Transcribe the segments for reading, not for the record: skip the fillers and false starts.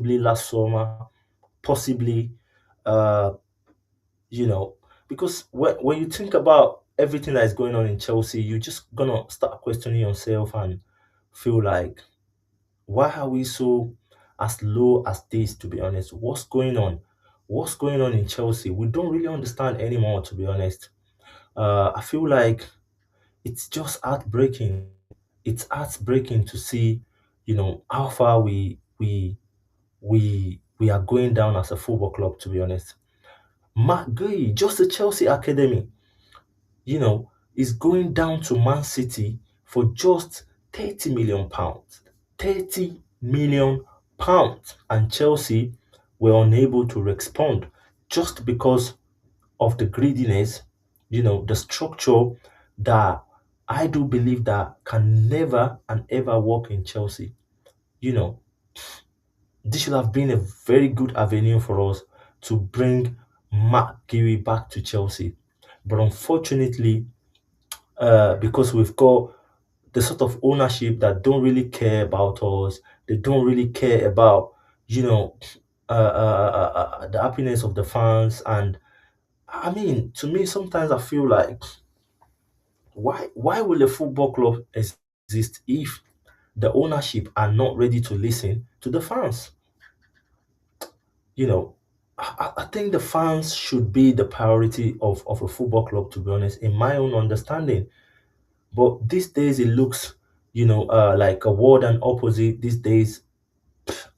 possibly last summer, possibly, uh, you know, because when you think about everything that is going on in Chelsea, you're just gonna start questioning yourself and feel like, why are we so as low as this, to be honest? What's going on? What's going on in Chelsea? We don't really understand anymore, to be honest. I feel like it's just heartbreaking. It's heartbreaking to see, how far we are going down as a football club, to be honest. Mark Gui, just the Chelsea Academy, is going down to Man City for just £30 million. £30 million. And Chelsea were unable to respond just because of the greediness, the structure that I do believe that can never and ever work in Chelsea. You know, this should have been a very good avenue for us to bring Mark Geary back to Chelsea. But unfortunately, because we've got the sort of ownership that don't really care about us, they don't really care about, you know, the happiness of the fans. And I mean, to me, sometimes I feel like, why will a football club exist if the ownership are not ready to listen to the fans? You know, I think the fans should be the priority of a football club, to be honest, in my own understanding. But these days it looks, like a word and opposite. These days,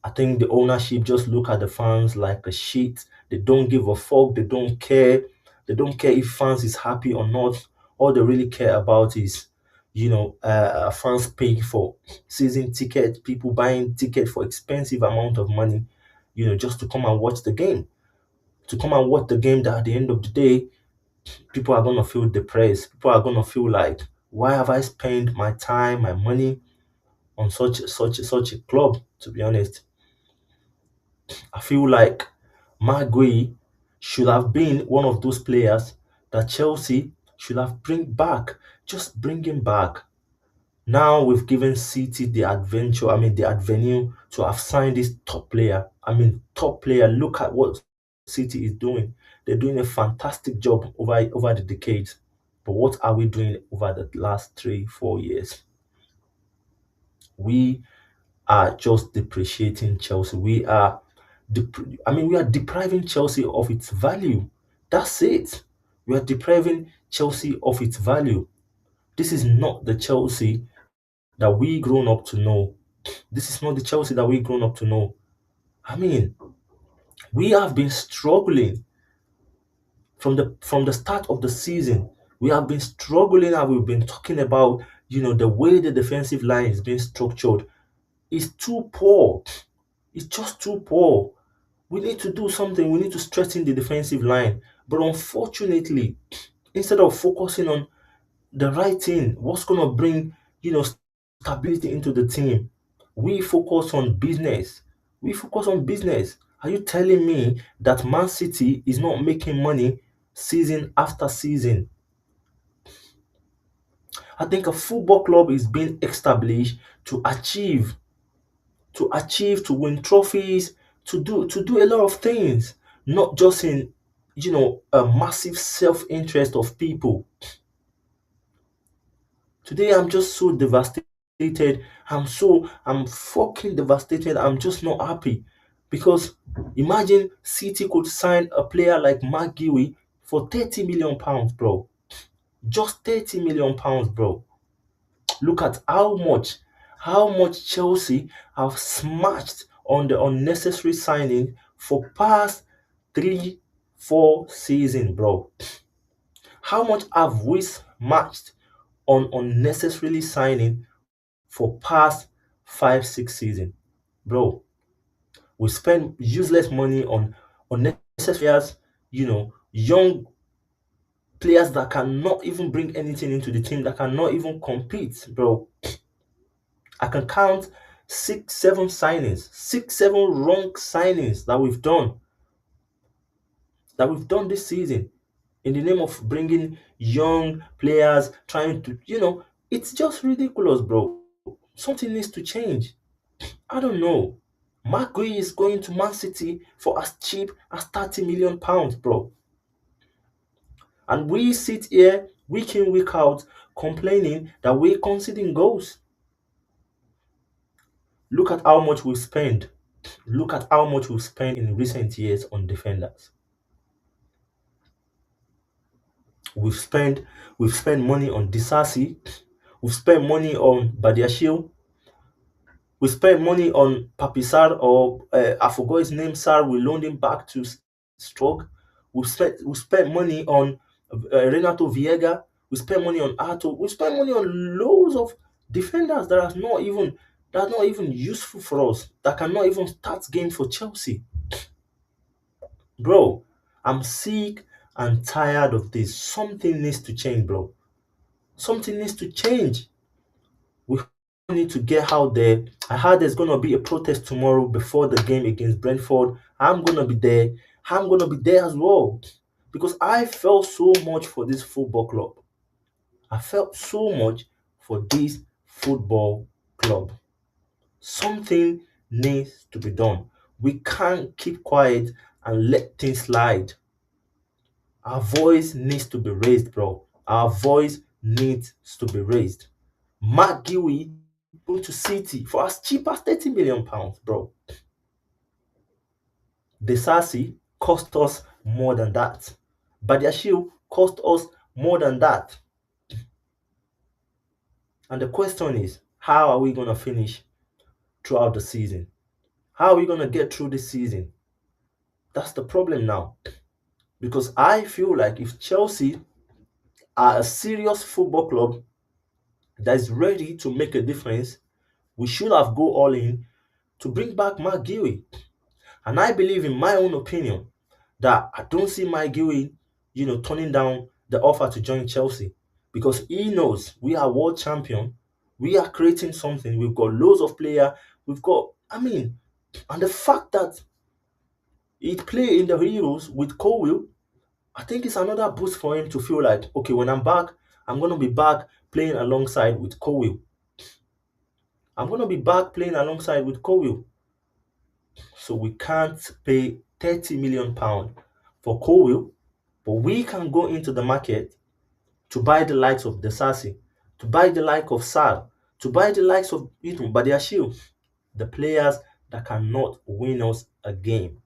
I think the ownership just look at the fans like a shit. They don't give a fuck. They don't care. They don't care if fans is happy or not. All they really care about is, fans paying for season tickets, people buying ticket for expensive amount of money, just to come and watch the game. To come and watch the game that at the end of the day, people are gonna feel depressed. People are gonna feel like, why have I spent my time, my money on such a club? To be honest, I feel like Maguire should have been one of those players that Chelsea should have bring back. Just bring him back. Now we've given City the adventure, I mean the avenue to have signed this top player. I mean top player. Look at what City is doing. They're doing a fantastic job over the decades. But what are we doing over the last 3, 4 years? We are just depreciating Chelsea. We are depriving Chelsea of its value. That's it. We are depriving Chelsea of its value. This is not the Chelsea that we grown up to know. This is not the Chelsea that we grown up to know. I mean, we have been struggling from the start of the season. We have been struggling and we've been talking about, the way the defensive line is being structured is too poor. It's just too poor. We need to do something. We need to strengthen the defensive line. But unfortunately, instead of focusing on the right thing, what's gonna bring, stability into the team, we focus on business. We focus on business. Are you telling me that Man City is not making money season after season? I think a football club is being established to achieve, to win trophies, to do a lot of things, not just in, a massive self-interest of people. Today I'm just so devastated. I'm fucking devastated. I'm just not happy because imagine City could sign a player like McGeary for £30 million, bro. Just £30 million, bro. Look at how much Chelsea have smashed on the unnecessary signing for past 3, 4 seasons, bro. How much have we smashed on unnecessarily signing for past 5, 6 seasons? Bro, we spend useless money on unnecessary players, young players that cannot even bring anything into the team, that cannot even compete, bro. I can count 6, 7 wrong signings that we've done this season in the name of bringing young players, trying to, it's just ridiculous, bro. Something needs to change. I don't know. Maguire is going to Man City for as cheap as £30 million, bro. And we sit here week in, week out, complaining that we're conceding goals. Look at how much we've spent. Look at how much we've spent in recent years on defenders. We've spent we've spent money on Disasi. We've spent money on Badiashile. We spent money on Papisar, or I forgot his name, Sar. We loaned him back to Stroke. We spent money on Renato Viega. We spent money on Arto. We spent money on loads of defenders that are not even useful for us. That cannot even start games for Chelsea, bro. I'm sick and tired of this. Something needs to change, bro. Something needs to change. We need to get out there. I heard there's gonna be a protest tomorrow before the game against Brentford. I'm gonna be there. I'm gonna be there as well because I felt so much for this football club. I felt so much for this football club. Something needs to be done. We can't keep quiet and let things slide. Our voice needs to be raised, bro. Our voice needs to be raised. Mark Gui going to City for as cheap as £30 million, bro. Desasi cost us more than that. Badiashile cost us more than that. And the question is, how are we going to finish throughout the season? How are we going to get through this season? That's the problem now. Because I feel like if Chelsea are a serious football club that is ready to make a difference, we should have go all in to bring back Mark Gui. And I believe, in my own opinion, that I don't see Mike Gui, turning down the offer to join Chelsea because he knows we are world champion. We are creating something. We've got loads of players. And the fact that he play in the Heroes with Colwill, I think it's another boost for him to feel like, okay, when I'm back, I'm gonna be back playing alongside with Colwill. I'm gonna be back playing alongside with Colwill. So we can't pay £30 million for Colwill, but we can go into the market to buy the likes of Desasi, to buy the like of Sar, to buy the likes of Badiashile, the players that cannot win us a game,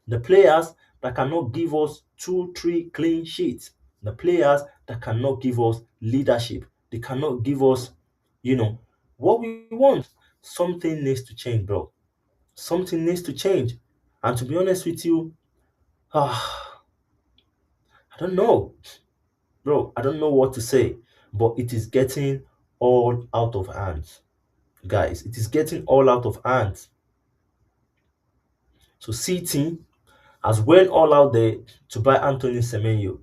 the players that cannot give us 2, 3 clean sheets, the players that cannot give us leadership, they cannot give us, what we want. Something needs to change, bro. Something needs to change. And to be honest with you, I don't know, bro. I don't know what to say, but it is getting all out of hands, guys. It is getting all out of hands. So City has went all out there to buy Anthony Semenyo,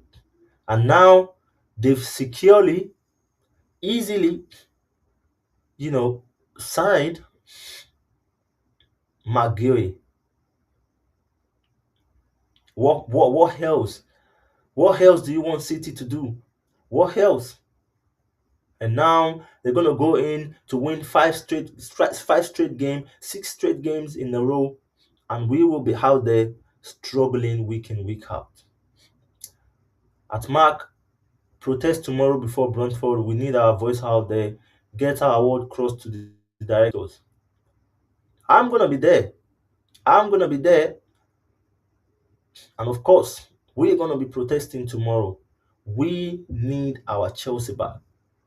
and now they've securely, easily, you know, signed McGuire. What else? What else do you want City to do? What else? And now they're gonna go in to win five straight game, 6 straight games in a row, and we will be out there struggling week in, week out. At Mark, protest tomorrow before Brentford. We need our voice out there. Get our word crossed to the directors. I'm gonna be there. I'm gonna be there, and of course, we're gonna be protesting tomorrow. We need our Chelsea back.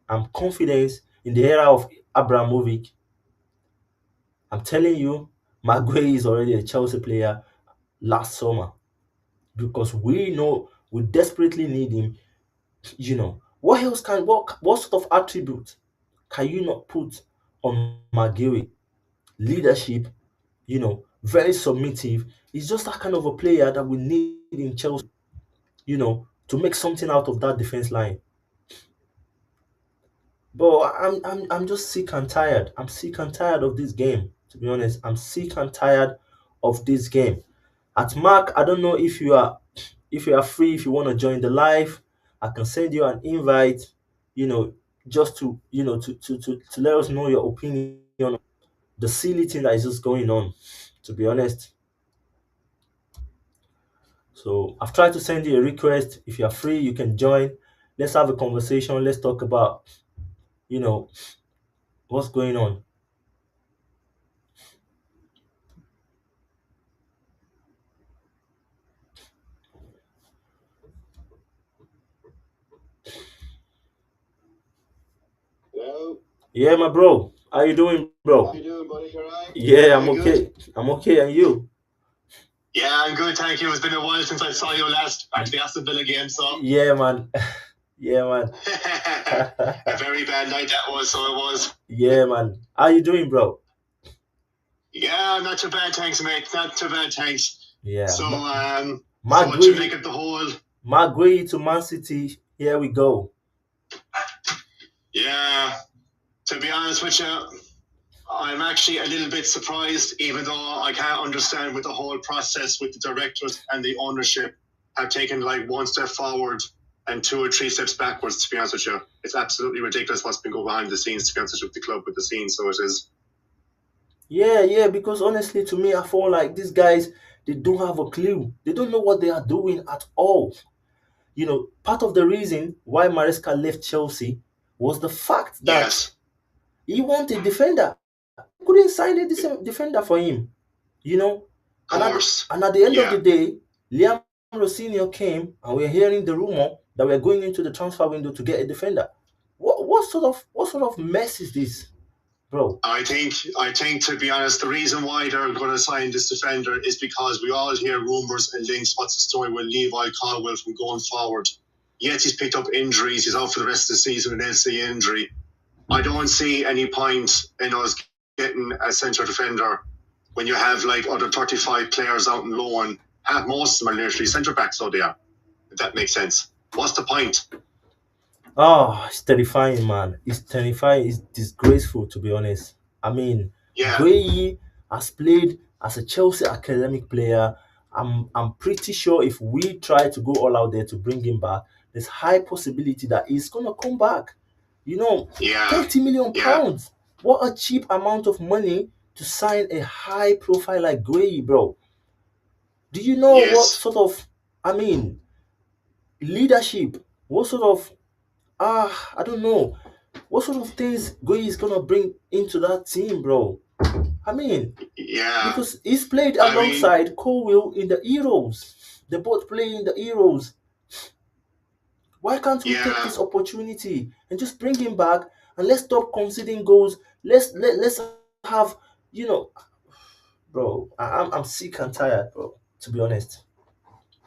I'm confident in the era of Abramovich. I'm telling you, Maguire is already a Chelsea player last summer because we know we desperately need him. What sort of attributes can you not put on Maguire? Leadership, very submissive. He's just that kind of a player that we need in Chelsea, to make something out of that defense line. But I'm just sick and tired. I'm sick and tired of this game. To be honest, I'm sick and tired of this game. At Mark, I don't know if you are free, if you want to join the live, I can send you an invite, you know, just to let us know your opinion on the silly thing that is just going on. to be honest. So I've tried to send you a request. If you're free, you can join. Let's have a conversation. Let's talk about, you know, what's going on. Hello. Yeah, my bro. How you doing, How bro? you doing, buddy? You alright? Yeah, I'm You good? okay. I'm okay, and you? Yeah, I'm good, thank you. It's been a while since I saw you last at the Aston Villa game, so Yeah, man. Yeah, man. a very bad night that was, so it was. Yeah, man. How you doing, bro? Yeah, not too bad, thanks, mate. Not too bad, thanks. Yeah. So what you make Magui, of the whole? Magui to Man City. Here we go. Yeah, to be honest with you, I'm actually a little bit surprised, even though I can't understand with the whole process with the directors and the ownership have taken like one step forward and two or three steps backwards, to be honest with you. It's absolutely ridiculous what's been going behind the scenes, to be honest with the club with the scenes, so it is. Yeah, yeah, because honestly, to me, I feel like these guys, they don't have a clue. They don't know what they are doing at all. Part of the reason why Maresca left Chelsea was the fact that Yes, he wanted defender. Couldn't sign a decent defender for him, you know. of And at the, course. and at the end of Yeah, the day, Liam Rossini came, and we're hearing the rumor that we're going into the transfer window to get a defender. What sort of mess is this, bro? I think to be honest, the reason why they're going to sign this defender is because we all hear rumours and links. What's the story with Levi Caldwell from going forward? Yet he's picked up injuries. He's out for the rest of the season with an LC injury. I don't see any point in us getting a centre defender when you have like other 35 players out in loan. Most of them are literally centre backs, so they are. If that makes sense. What's the point? Oh, it's terrifying, man. It's terrifying. It's disgraceful, to be honest. I mean, Yeah, Gueye has played as a Chelsea academic player. I'm pretty sure if we try to go all out there to bring him back, there's high possibility that he's gonna come back. You know, yeah, 30 million yeah, pounds. What a cheap amount of money to sign a high profile like Gueye, bro. Do you know what yes, sort of, I mean, leadership? What sort of I don't know. What sort of things Goyi is gonna bring into that team, bro? I mean, yeah. because he's played I mean, alongside Colwill in the Euros. They both play in the Euros. Why can't we take yeah. this opportunity and just bring him back and let's stop conceding goals? Let's have, you know, bro. I'm sick and tired, bro. To be honest.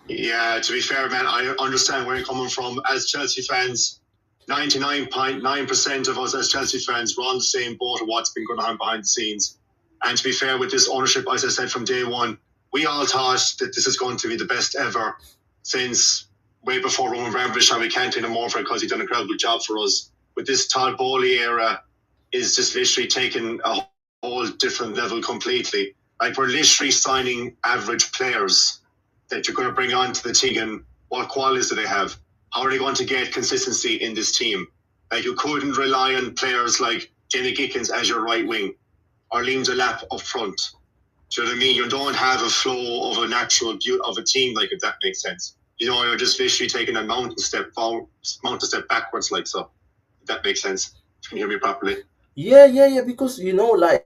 Yeah, to be fair, man, I understand where you're coming from. As Chelsea fans, 99.9% of us as Chelsea fans, we're on the same boat of what's been going on behind the scenes. And to be fair, with this ownership, as I said from day one, we all thought that this is going to be the best ever since way before Roman Abramovich, and we can't anymore for it because he's done an incredible job for us. With this Todd Bowley era, is just literally taking a whole different level completely. Like we're literally signing average players that you're going to bring onto the team, and what qualities do they have? How are they going to get consistency in this team? Like you couldn't rely on players like Jamie Gickens as your right wing or Liam Delap up front. Do you know what I mean? You don't have a flow of a natural beauty of a team, like if that makes sense. You're just literally taking a mountain step forward, mountain step backwards, like so. If that makes sense. Can you hear me properly? Yeah, yeah, yeah. Because like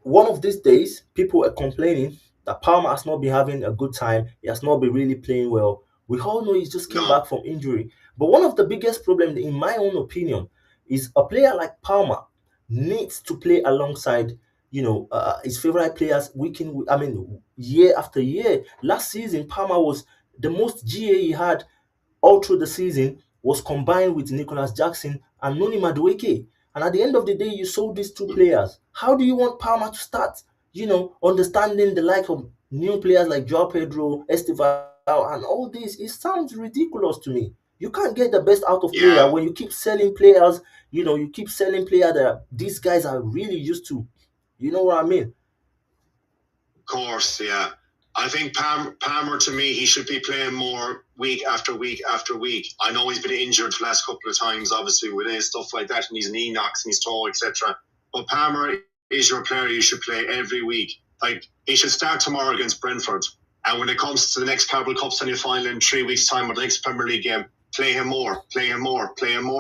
one of these days, people are complaining that Palmer has not been having a good time. He has not been really playing well. We all know he just came No. back from injury. But one of the biggest problems, in my own opinion, is a player like Palmer needs to play alongside, his favorite players week in, I mean, year after year. Last season, Palmer was the most GA he had all through the season was combined with Nicholas Jackson and Noni Madueke. And at the end of the day, you sold these two players. How do you want Palmer to start, understanding the like of new players like Joao Pedro, Esteval, and all this? It sounds ridiculous to me. You can't get the best out of player Yeah, when you keep selling players, you keep selling players that these guys are really used to. You know what I mean? course, yeah. I think Palmer, to me, he should be playing more week after week after week. I know he's been injured the last couple of times, obviously, with his stuff like that, and his knee knocks and his toe, etc. But Palmer is your player you should play every week. Like, he should start tomorrow against Brentford. And when it comes to the next Carabao Cup semi-final in 3 weeks' time or the next Premier League game, play him more.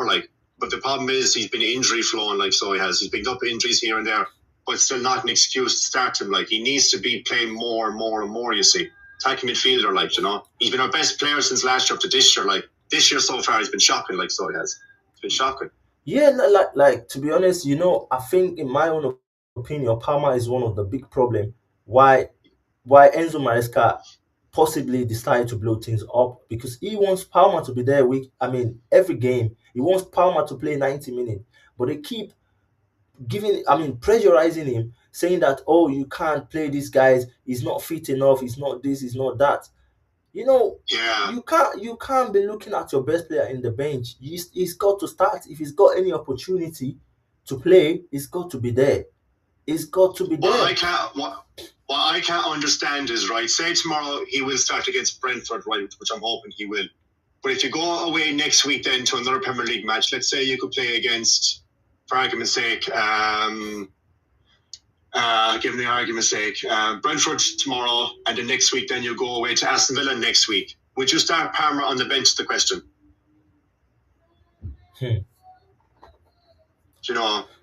Like, but the problem is he's been injury-prone, like, so he has. He's picked up injuries here and there, but still not an excuse to start him. Like, he needs to be playing more and more and more, you see. Attacking midfielder, like, you know. He's been our best player since last year up to this year. Like, this year so far, he's been shocking, like, so he has. It's been shocking. Yeah, like to be honest, I think in my own opinion, Palmer is one of the big problem why Enzo Maresca possibly decided to blow things up, because he wants Palmer to be there every game. He wants Palmer to play 90 minutes, but they keep pressurizing him, saying that, oh, you can't play these guys, he's not fit enough, he's not this, he's not that. Yeah. You can't be looking at your best player in the bench. He's got to start. If he's got any opportunity to play, he's got to be there. He's got to be there. What I can't understand is, right, say tomorrow he will start against Brentford, right, which I'm hoping he will. But if you go away next week then to another Premier League match, let's say you could play against, for argument's sake, given the argument's sake, Brentford tomorrow, and then next week then you go away to Aston Villa next week. Would you start Palmer on the bench, the question?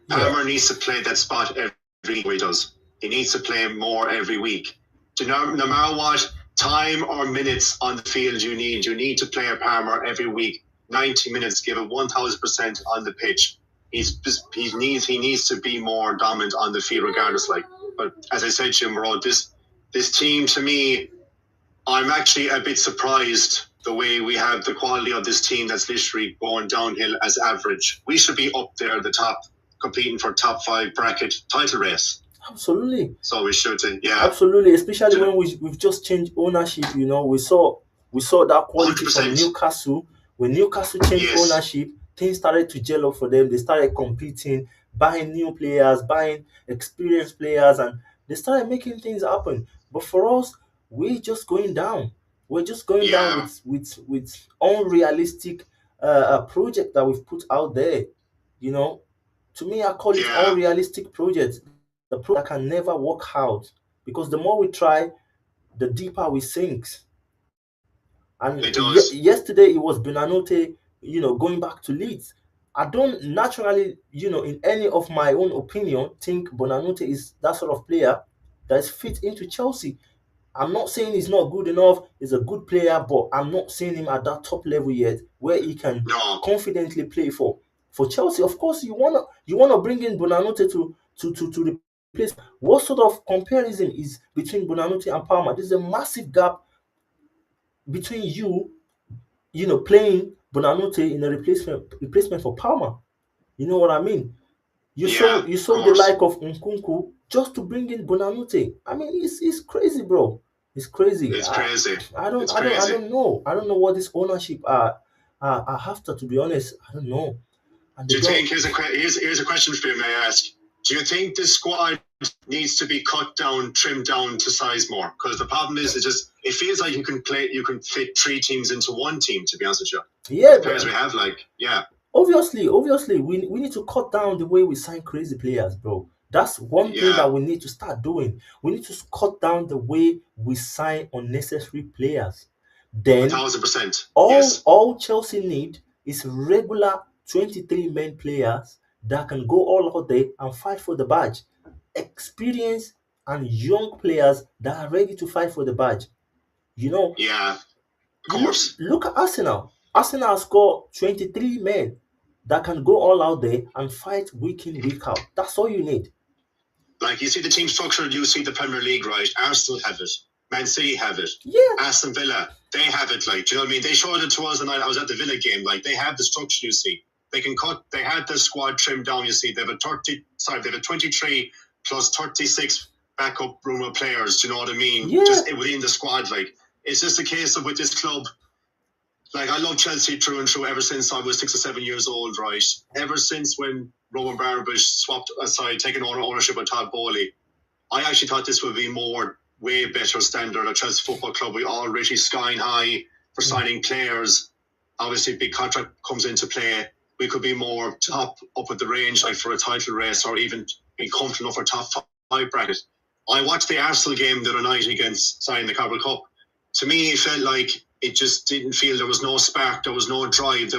Palmer needs to play that spot every week. He does. He needs to play more every week. No matter what time or minutes on the field you need to play a Palmer every week. 90 minutes, give it 1,000% on the pitch. He needs to be more dominant on the field regardless. But as I said to you, Murad, this team, to me, I'm actually a bit surprised the way we have the quality of this team that's literally going downhill as average. We should be up there at the top, competing for top 5 bracket title race. Absolutely. So we should, yeah. Absolutely, especially when we've just changed ownership. We saw that quality 100%. From Newcastle. When Newcastle changed ownership, things started to gel up for them. They started competing, buying new players, buying experienced players, and they started making things happen. But for us, we're just going down. We're just going down with unrealistic project that we've put out there. To me, I call it unrealistic projects. The project that can never work out, because the more we try, the deeper we sink. And yesterday it was Bonanote, going back to Leeds. I don't naturally, in any of my own opinion, think Bonanote is that sort of player that is fit into Chelsea. I'm not saying he's not good enough. He's a good player, but I'm not seeing him at that top level yet, where he can confidently play for Chelsea. Of course, you wanna bring in Bonanote to replace. What sort of comparison is between Bonanote and Palmer? There's a massive gap between playing Bonanote in a replacement for Palmer. You know what I mean? You saw the like of Nkunku just to bring in Bonanote. It's crazy, bro. It's crazy. It's crazy. I don't know. I don't know what this ownership are after, to be honest. I don't know. Do you think, here's a question for you, may I ask? Do you think this squad needs to be cut down, trimmed down to size more? Because the problem is, it feels like you can fit 3 teams into one team, to be honest with you. Yeah. The players we have, Obviously, we need to cut down the way we sign crazy players, bro. That's one thing that we need to start doing. We need to cut down the way we sign unnecessary players. Then 1,000%. All Chelsea need is regular 23-man players that can go all out there and fight for the badge. Experienced and young players that are ready to fight for the badge. Yeah, of course. Look at Arsenal. Arsenal has got 23 men that can go all out there and fight week in, week out. That's all you need. Like, you see the team structure, you see the Premier League, right? Arsenal have it. Man City have it. Yeah. Aston Villa, they have it. Like, do you know what I mean? They showed it to us the night I was at the Villa game. Like, they have the structure, you see. They can cut. They had the squad trimmed down, you see. They have a 23 plus 36 backup room of players. Do you know what I mean? Yeah. Just within the squad, like, it's just a case of with this club. Like, I love Chelsea through and through ever since I was 6 or 7 years old, right? Ever since when Roman Abramovich taken ownership of Todd Bowley, I actually thought this would be way better standard of Chelsea Football Club. We already skying high for signing players. Obviously, big contract comes into play. We could be more up at the range, like for a title race, or even be comfortable for top 5 bracket. I watched the Arsenal game the other night in the Carabao Cup. To me, it felt like it just didn't feel there was no spark, there was no drive,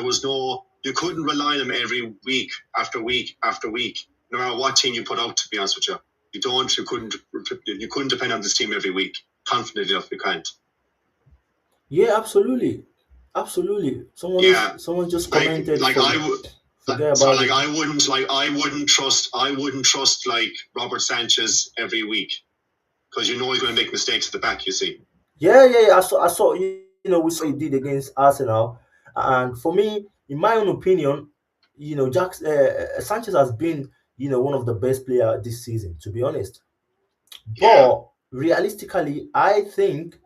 you couldn't rely on them every week after week after week, no matter what team you put out. To be honest with you, you couldn't depend on this team every week. Confidently enough, you can't. Yeah, absolutely, absolutely. Yeah, Someone just like commented. like I would. Forget So about it. I wouldn't trust like Robert Sanchez every week because you know he's going to make mistakes at the back. You see. Yeah. I saw. We saw he did against Arsenal, and for me, in my own opinion, Sanchez has been, one of the best player this season, to be honest. Yeah. But realistically, I think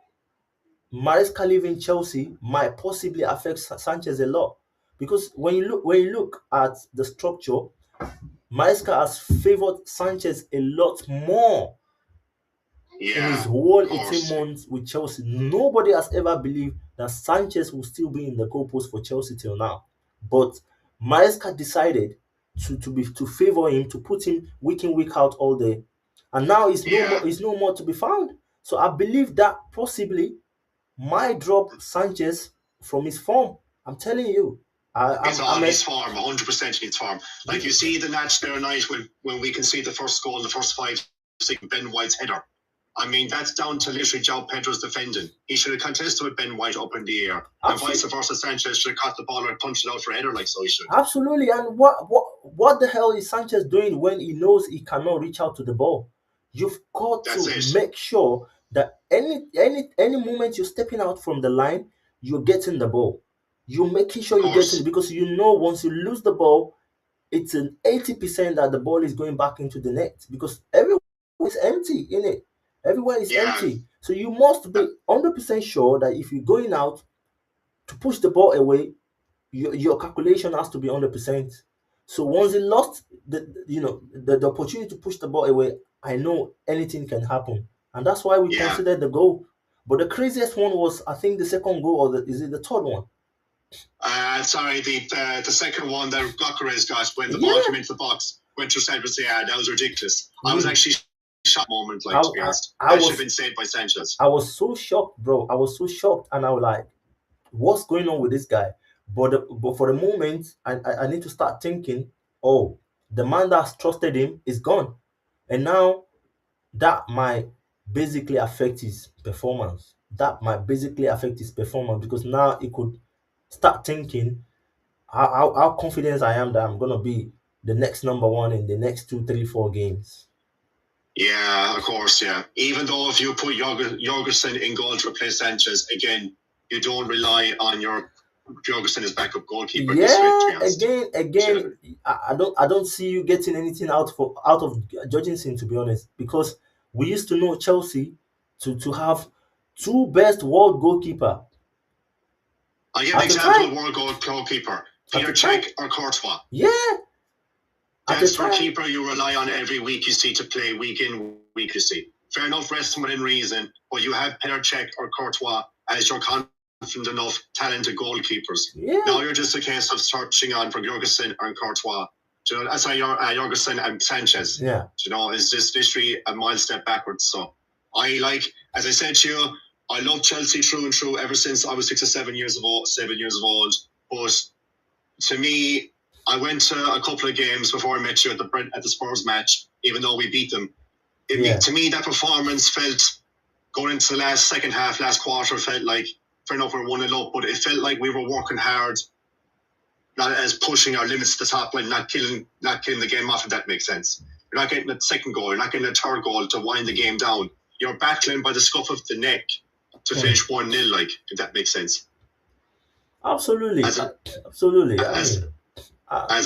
Maresca leaving Chelsea might possibly affect Sanchez a lot, because when you look at the structure, Maresca has favored Sanchez a lot more in his Yeah. whole Of 18 course. months with Chelsea. Nobody has ever believed that Sanchez will still be in the goalpost for Chelsea till now. But Maresca decided to favor him, to put him week in, week out all day. And now Yeah. he's no more to be found. So I believe that possibly might drop Sanchez from his form. I'm telling you. It's I'm on his form, 100% in his form. Like you yeah, see the match there night when we can see the first goal in the first 5 6, Ben White's header. I mean, that's down to literally João Pedro's defending. He should have contested with Ben White up in the air. And vice versa, Sanchez should have caught the ball or punched it out for a header like so he should. absolutely. And what the hell is Sanchez doing when he knows he cannot reach out to the ball? You've got That's to it. make sure that any moment you're stepping out from the line, you're getting the ball. You're making sure Of you're getting course. it, because once you lose the ball, it's an 80% that the ball is going back into the net, because everywhere is empty in it. Everywhere is Yeah. empty. So you must be 100% sure that if you're going out to push the ball away, your calculation has to be 100%. So once he lost the opportunity to push the ball away, I know anything can happen, and that's why we Yeah. considered the goal. But the craziest one was, I think, the second goal, or is it the third one? Sorry, the second one that Gokares got when the Yeah. ball came into the box, went through Cedric. Yeah, that was ridiculous. I was actually shocked moment, like, to be honest. That should have been saved by Sanchez. I was so shocked, bro. I was so shocked, and I was like, "What's going on with this guy?" But for the moment, I need to start thinking, oh, the man that's trusted him is gone, and now that might basically affect his performance. That might basically affect his performance, because now he could start thinking how confident I am that I'm gonna be the next number one in the next 2, 3, 4 games. Yeah, of course, yeah. Even though if you put Jorgensen in goal to replace Sanchez, again, you don't rely on your Jorgensen as backup goalkeeper this week, to be honest. Again, I don't see you getting anything out of Jorgensen, to be honest, because we used to know Chelsea to have two best world goalkeeper. I give an example of world goalkeeper: Peter Cech or Courtois. Yeah. That's for keeper you rely on every week, you see, to play week in, week you see. Fair enough, resting within reason, but you have Peter Cech or Courtois as your confident enough, talented goalkeepers. Yeah. Now you're just a case of searching on for Jorgensen and Courtois. Jorgensen and Sanchez. Yeah. It's just literally a mile step backwards. So as I said to you, I love Chelsea through and through ever since I was 6 or 7 years of old. But to me, I went to a couple of games before I met you at the Spurs match, even though we beat them. To me, that performance felt, going into the last quarter, felt like, fair enough, we're 1-0 up, but it felt like we were working hard, not as pushing our limits to the top line, not killing the game off, if that makes sense. You're not getting a second goal, you're not getting a third goal to wind the game down. You're battling by the scruff of the neck to finish 1-0, like, if that makes sense. Absolutely. As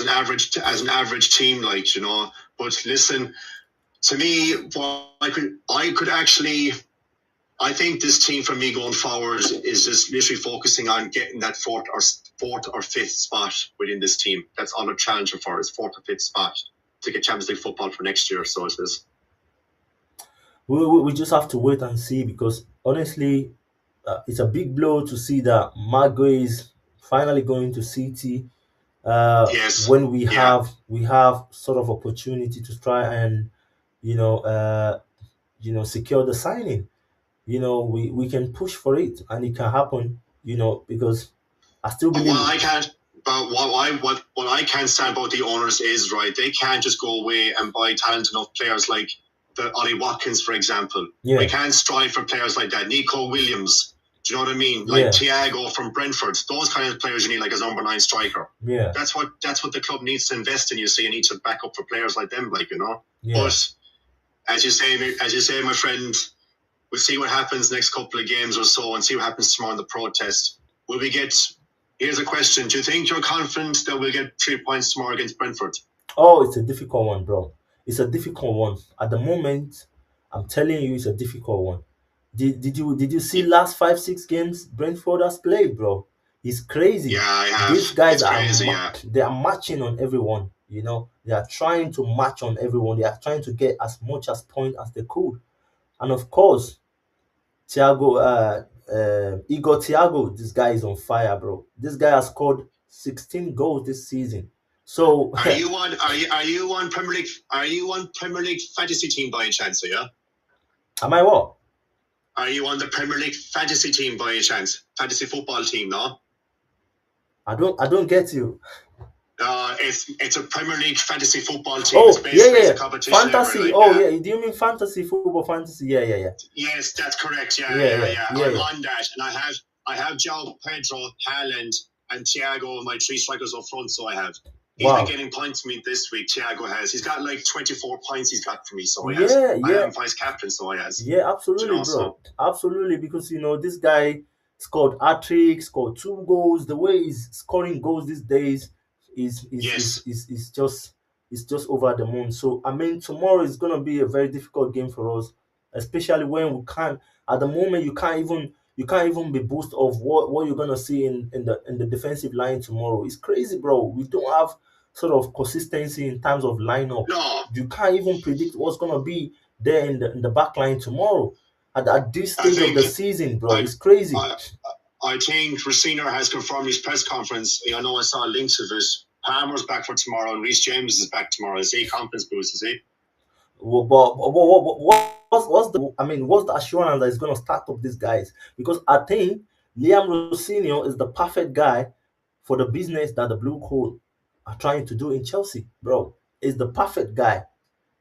an average team, like, But listen, to me, I think this team for me going forward is just literally focusing on getting that fourth or fifth spot within this team. That's all they're challenging for, is fourth or fifth spot to get Champions League football for next year. So it is. We just have to wait and see, because honestly, it's a big blow to see that Maguire is finally going to City. Yes. When we have sort of opportunity to try and secure the signing. We can push for it and it can happen, because I still But believe. what I can't stand about the owners is right. They can't just go away and buy talented enough players like the Ollie Watkins, for example. We Yeah, can't strive for players like that. Nico Williams. Do you know what I mean? Like yeah, Thiago from Brentford. Those kind of players you need like as number 9 striker. yeah, That's what the club needs to invest in. You see, you need to back up for players like them, yeah. But as you say, my friend, we'll see what happens next couple of games or so, and see what happens tomorrow in the protest. Will we get? Here's a question: do you think you're confident that we'll get 3 points tomorrow against Brentford? Oh, it's a difficult one, bro. It's a difficult one. At the moment, I'm telling you, it's a difficult one. Did you see last 5 6 games Brentford has played, bro? It's Yeah, crazy. I have. These guys It's crazy. Yeah. they are matching on everyone. They are trying to match on everyone. They are trying to get as much as point as they could. And of course, Igor Thiago, this guy is on fire, bro. This guy has scored 16 goals this season. So, Are you on Premier League? Are you on Premier League fantasy team by any chance? Yeah. am I what? Are you on the Premier League fantasy team by any chance? Fantasy football team, no? I don't get you. It's a Premier League fantasy football team. It's Oh, yeah, basically yeah, it's a yeah. competition ever, Fantasy. like Oh, yeah. Do you mean fantasy football? Fantasy? Yeah, yeah, yeah, Yes, that's correct. Yeah, yeah, yeah, yeah, yeah. yeah, I'm yeah. on that, and I have João Pedro, Haaland, and Thiago, my 3 strikers up front. So I have. He's been Wow. getting points for me this week. Thiago has. He's got like 24 points. He's got for me. So he has. Yeah, I yeah, am vice captain. So he has. yeah. Do you Absolutely, know? So bro. Absolutely, because this guy scored hat-trick, scored 2 goals. The way he's scoring goals these days yes. is just over the moon. So I mean, tomorrow is gonna be a very difficult game for us, especially when we can't. At the moment, you can't even be boast of what you're gonna see in the defensive line tomorrow. It's crazy, bro. We don't have sort of consistency in terms of lineup. No, You can't even predict what's gonna be there in the back line tomorrow. At this I stage of think the season, bro, I it's crazy. I I think Racina has confirmed his press conference. I know I saw links of it. Palmer's back for tomorrow, and Reece James is back tomorrow. Is he confidence boost? Is he? But what's the assurance that he's going to start up these guys? Because I think Liam Rossini is the perfect guy for the business that the Blue Coat are trying to do in Chelsea, bro. Is the perfect guy.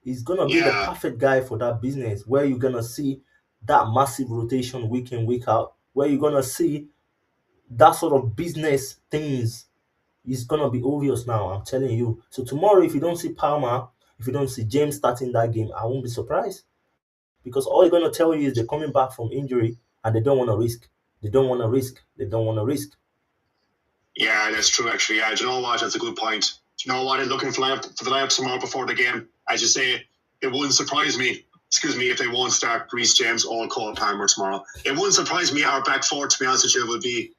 He's gonna be the Yeah. perfect guy for that business where you're gonna see that massive rotation week in, week out, where you're gonna see that sort of business things is gonna be obvious now. I'm telling you. So tomorrow, if you don't see Palmer, if you don't see James starting that game, I won't be surprised because all they're gonna tell you is they're coming back from injury and they don't want to risk. They don't want to risk. They don't want to risk. Yeah, that's true. Actually, yeah. Do you know what? That's a good point. Do you know what? I'm looking for the lineup tomorrow before the game. As you say, it wouldn't surprise me. Excuse me, if they won't start Reece James or Cole Palmer tomorrow. It wouldn't surprise me. Our back four, to be honest with you, would be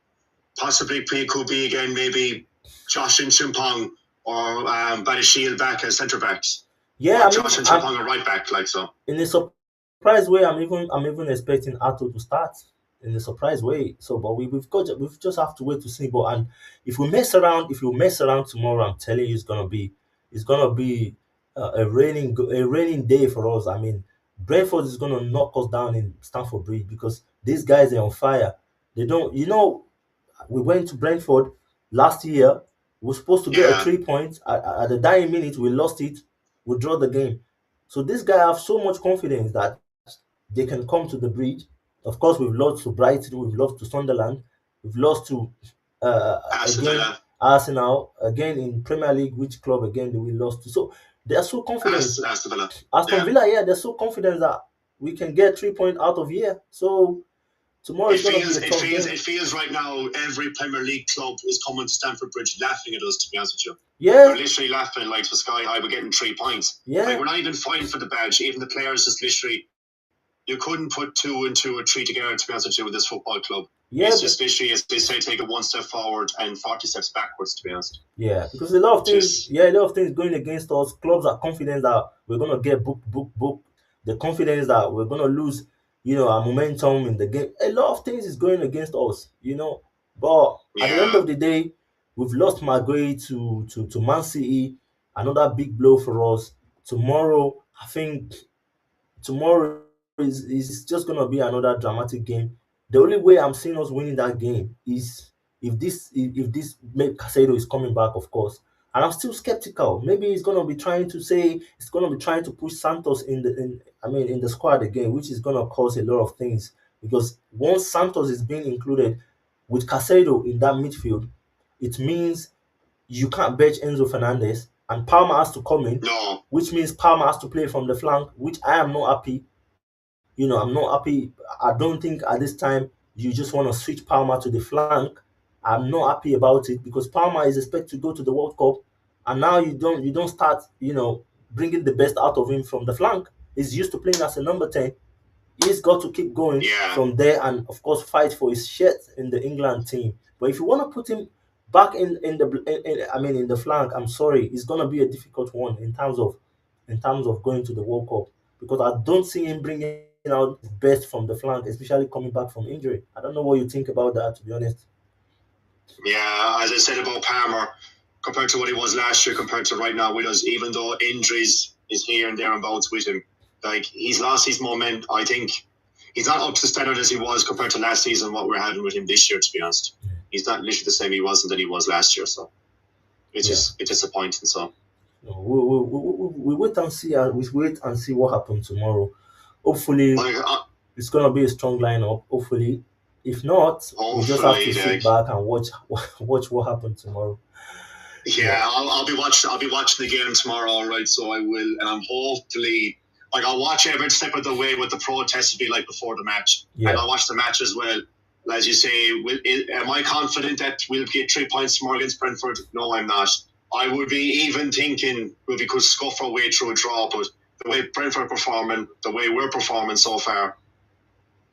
possibly could be again maybe Josh and Chimpong or Badashil back as centre backs, Yeah, or I mean, Josh and Chimpong a right back, like so. in a surprise way, I'm even expecting Ato to start in a surprise way. So, but we've just have to wait to see. But and if you mess around tomorrow, I'm telling you, it's gonna be a raining day for us. I mean, Brentford is gonna knock us down in Stamford Bridge because these guys are on fire. They don't, we went to Brentford last year. We were supposed to get a Yeah, 3 points. At the dying minute, we lost it. We draw the game. So this guy have so much confidence that they can come to the bridge. Of course, we've lost to Brighton, we've lost to Sunderland, we've lost to Aston again Villa, Arsenal, again in Premier League. Which club again did we lost to? So they are so confident. Aston Villa. Aston Yeah. Villa, yeah, they're so confident that we can get 3 points out of here. So tomorrow It is gonna be feels, a it tough feels, game. it feels right now every Premier League club is coming to Stamford Bridge laughing at us. To be honest with you, they're Yeah, literally laughing like to sky high. We're getting 3 points. Like yeah, we're not even fighting for the badge. Even the players just literally, you couldn't put 2 and 2 or 3 together. To be honest with you, with this football club, yeah. it's just literally, as they say, take it one step forward and 40 steps backwards. To be honest, Yeah, because a lot of things, just yeah, a lot of things going against us. Clubs are confident that we're gonna get book. The confidence that we're gonna lose, our momentum in the game. A lot of things is going against us. But at the end yeah. of the day, we've lost Maguire to Man City. Another big blow for us. Tomorrow, I think tomorrow is just gonna be another dramatic game. The only way I'm seeing us winning that game is if this Casado is coming back, of course. And I'm still skeptical. Maybe he's gonna be trying to say he's gonna be trying to push Santos in the squad again, which is gonna cause a lot of things. Because once Santos is being included with Casado in that midfield, it means you can't bench Enzo Fernandez and Palmer has to come in, No. which means Palmer has to play from the flank, which I am not happy. I'm not happy. I don't think at this time you just want to switch Palmer to the flank. I'm not happy about it because Palmer is expected to go to the World Cup, and now you don't start bringing the best out of him from the flank. He's used to playing as a number 10. He's got to keep going Yeah. from there and of course fight for his shirt in the England team. But if you want to put him back in the flank, I'm sorry, it's gonna be a difficult one in terms of going to the World Cup because I don't see him bringing out his best from the flank, especially coming back from injury. I don't know what you think about that, to be honest. Yeah, as I said about Palmer, compared to what he was last year, compared to right now with us, even though injuries is here and there and bouts with him, like he's lost his moment. I think he's not up to the standard as he was compared to last season. What we're having with him this year, to be honest, he's not literally the same he wasn't that he was last year. So it's Yeah. just it's disappointing. So No, we wait and see. We wait and see what happens tomorrow. Hopefully, like, it's gonna be a strong lineup. Hopefully, if not, we just have to hopefully, sit like back and watch what happens tomorrow. yeah, I'll be watching. I'll be watching the game tomorrow. All right, so I will, and I'm hopefully like I'll watch every step of the way what the protests will be like before the match, and I'll watch the match as well. As you say, am I confident that we'll get 3 points tomorrow against Brentford? No, I'm not. I would be even thinking we could scuff our way through a draw, but the way Brentford are performing, the way we're performing so far,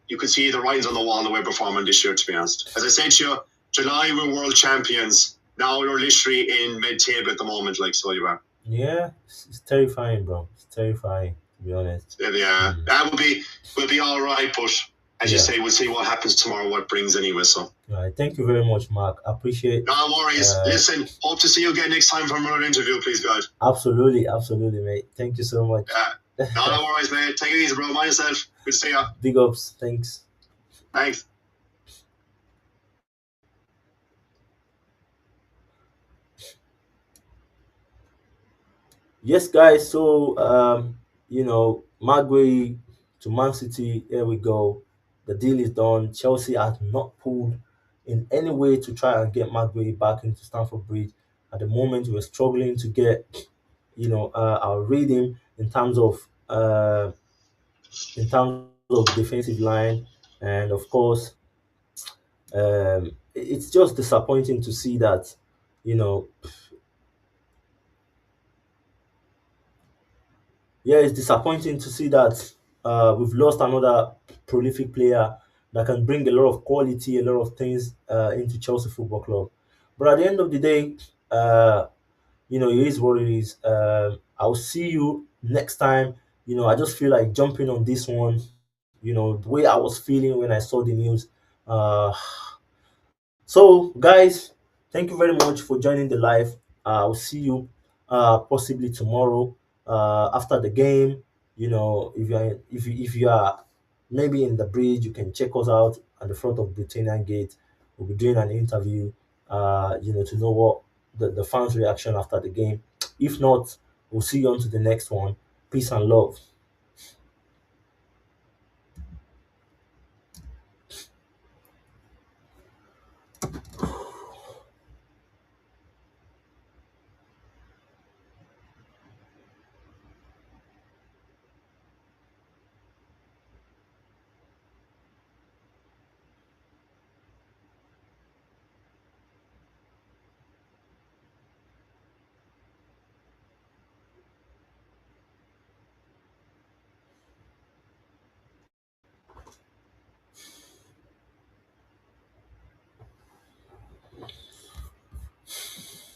you could see the writings on the wall the way we're performing this year, to be honest. As I said to you, July we're world champions. Now we're literally in mid-table at the moment, like so you are. Yeah, it's terrifying, bro. It's terrifying, to be honest. Yeah, that will be all right, but as you Yeah. say, we'll see what happens tomorrow, what brings anyway. So All right. Thank you very much, Mark. Appreciate. no worries. Listen, hope to see you again next time for another interview, please, God. Absolutely, mate. Thank you so much. No worries, mate. Take it easy, bro. Mind yourself. Good to see you. Big ups. Thanks. Thanks. Yes, guys. So, Maguire to Man City. Here we go. The deal is done. Chelsea has not pulled in any way to try and get Maguire back into Stamford Bridge. At the moment, we're struggling to get, our reading in terms of defensive line, and of course, it's just disappointing to see that, you know, yeah, it's disappointing to see that we've lost another prolific player that can bring a lot of quality, a lot of things into Chelsea Football Club. But at the end of the day, it is what it is. I'll see you next time. I just feel like jumping on this one. The way I was feeling when I saw the news. Uh, So, guys, thank you very much for joining the live. I'll see you possibly tomorrow after the game. If you are maybe in the bridge, you can check us out at the front of Britannia Gate. We'll be doing an interview, to know what the fans' reaction after the game. If not, we'll see you on to the next one. Peace and love.